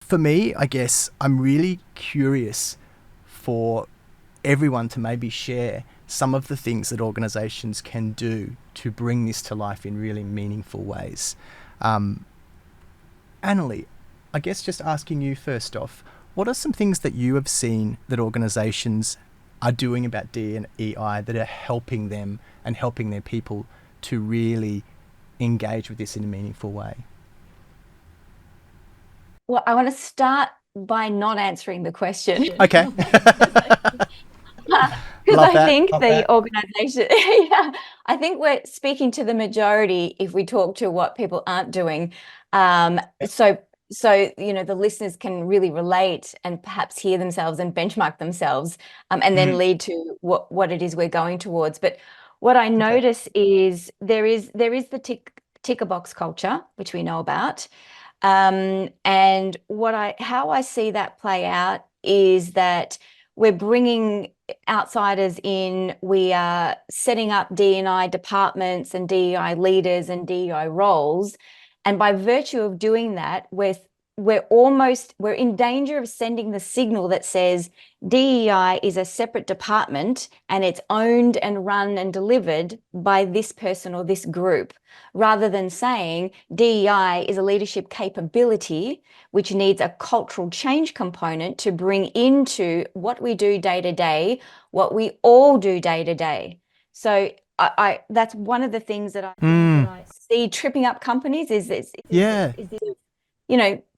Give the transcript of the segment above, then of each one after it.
for me, I guess I'm really curious for everyone to maybe share some of the things that organizations can do to bring this to life in really meaningful ways. Um, Annalie, I guess just asking you first off, what are some things that you have seen that organizations are doing about D and EI that are helping them and helping their people to really engage with this in a meaningful way? Well, I want to start by not answering the question. Okay. Because Love I that. think Love the that. organization, yeah, I think we're speaking to the majority if we talk to what people aren't doing. Um, Yep. so, so the listeners can really relate and perhaps hear themselves and benchmark themselves, and then Mhm. lead to what it is we're going towards. But what I Okay. notice is there is the ticker box culture, which we know about. And how I see that play out is that we're bringing outsiders in. We are setting up D&I departments and DEI leaders and DEI roles. And by virtue of doing that, we're in danger of sending the signal that says DEI is a separate department and it's owned and run and delivered by this person or this group, rather than saying DEI is a leadership capability which needs a cultural change component to bring into what we do day to day, what we all do day to day. So I that's one of the things that Mm, I see tripping up companies yeah. is this,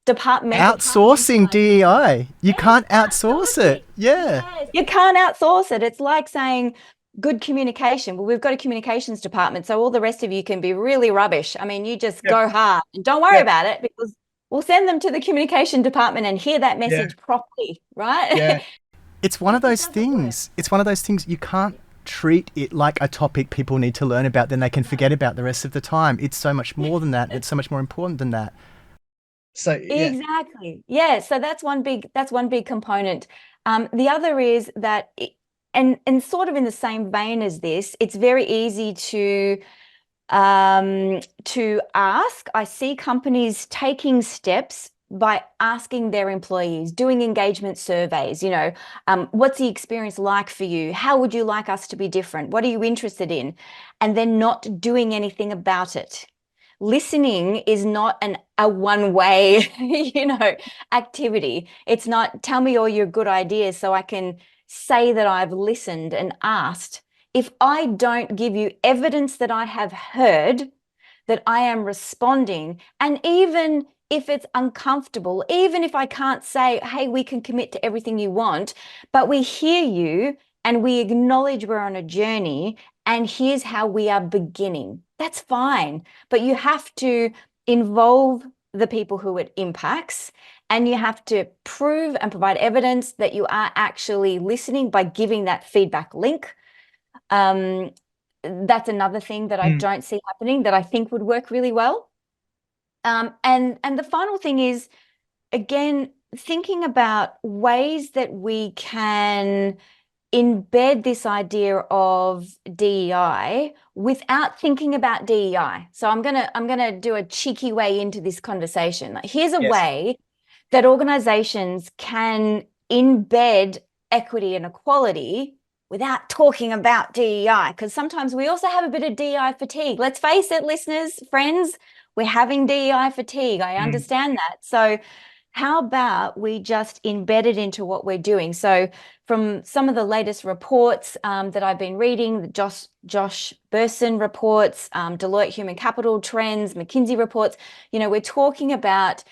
departmental. Outsourcing DEI. You Yes, can't outsource outsourcing. it. Yeah. Yes, you can't outsource it. It's like saying good communication. Well, we've got a communications department, so all the rest of you can be really rubbish. I mean, you just Yep. go hard and don't worry Yep. about it because we'll send them to the communication department and hear that Yeah. message properly, Yeah. right? It's one of those things. It's one of those things you can't treat it like a topic people need to learn about, then they can forget about the rest of the time. It's so much more than that. It's so much more important than that. So yeah. Exactly. Yeah. So that's one big component. The other is that, and sort of in the same vein as this, it's very easy to ask. I see companies taking steps by asking their employees, doing engagement surveys, what's the experience like for you? How would you like us to be different? What are you interested in? And then not doing anything about it. Listening is not a one-way, activity. It's not tell me all your good ideas so I can say that I've listened and asked. If I don't give you evidence that I have heard, that I am responding, and even if it's uncomfortable, even if I can't say, hey, we can commit to everything you want, but we hear you and we acknowledge we're on a journey and here's how we are beginning, that's fine. But you have to involve the people who it impacts, and you have to prove and provide evidence that you are actually listening by giving that feedback link. um, that's another thing that I Mm. don't see happening that I think would work really well. And the final thing is, again, thinking about ways that we can embed this idea of DEI without thinking about DEI. So I'm gonna do a cheeky way into this conversation. Like, here's a Yes. way that organizations can embed equity and equality without talking about DEI, because sometimes we also have a bit of DEI fatigue. Let's face it, listeners, friends, we're having DEI fatigue. I Mm. understand that. So how about we just embed it into what we're doing? So from some of the latest reports that I've been reading, the Josh Bersin reports, Deloitte Human Capital Trends, McKinsey reports, we're talking about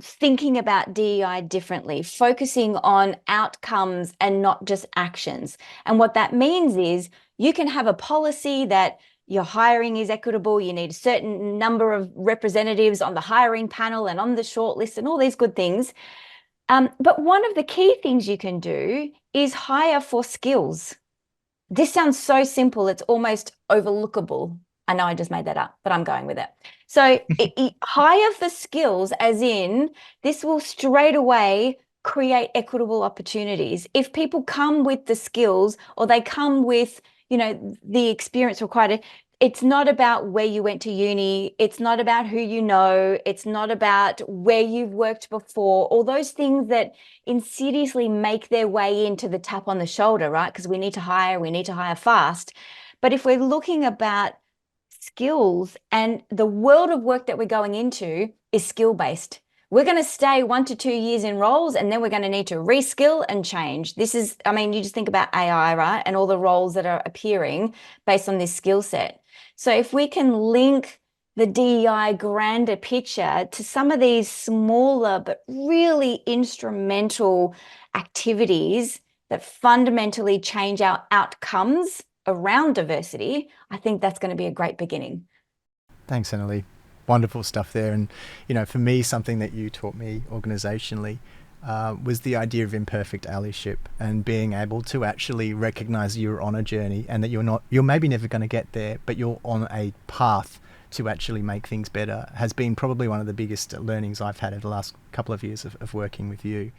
thinking about DEI differently, focusing on outcomes and not just actions. And what that means is you can have a policy that your hiring is equitable, you need a certain number of representatives on the hiring panel and on the shortlist and all these good things. But one of the key things you can do is hire for skills. This sounds so simple, it's almost overlookable. I know I just made that up, but I'm going with it. So hire for skills, as in this will straight away create equitable opportunities. If people come with the skills or they come with, the experience required, It's not about where you went to uni. It's not about who you know. It's not about where you've worked before. All those things that insidiously make their way into the tap on the shoulder, right? Because we need to hire fast. But if we're looking about skills, and the world of work that we're going into is skill based. We're going to stay 1 to 2 years in roles, and then we're going to need to reskill and change. This is, I mean, you just think about AI, right? And all the roles that are appearing based on this skill set. So if we can link the DEI grander picture to some of these smaller but really instrumental activities that fundamentally change our outcomes around diversity, I think that's going to be a great beginning. Thanks, Annalie. Wonderful stuff there. And, for me, something that you taught me organizationally was the idea of imperfect allyship and being able to actually recognize you're on a journey and that you're maybe never going to get there, but you're on a path to actually make things better has been probably one of the biggest learnings I've had in the last couple of years of working with you.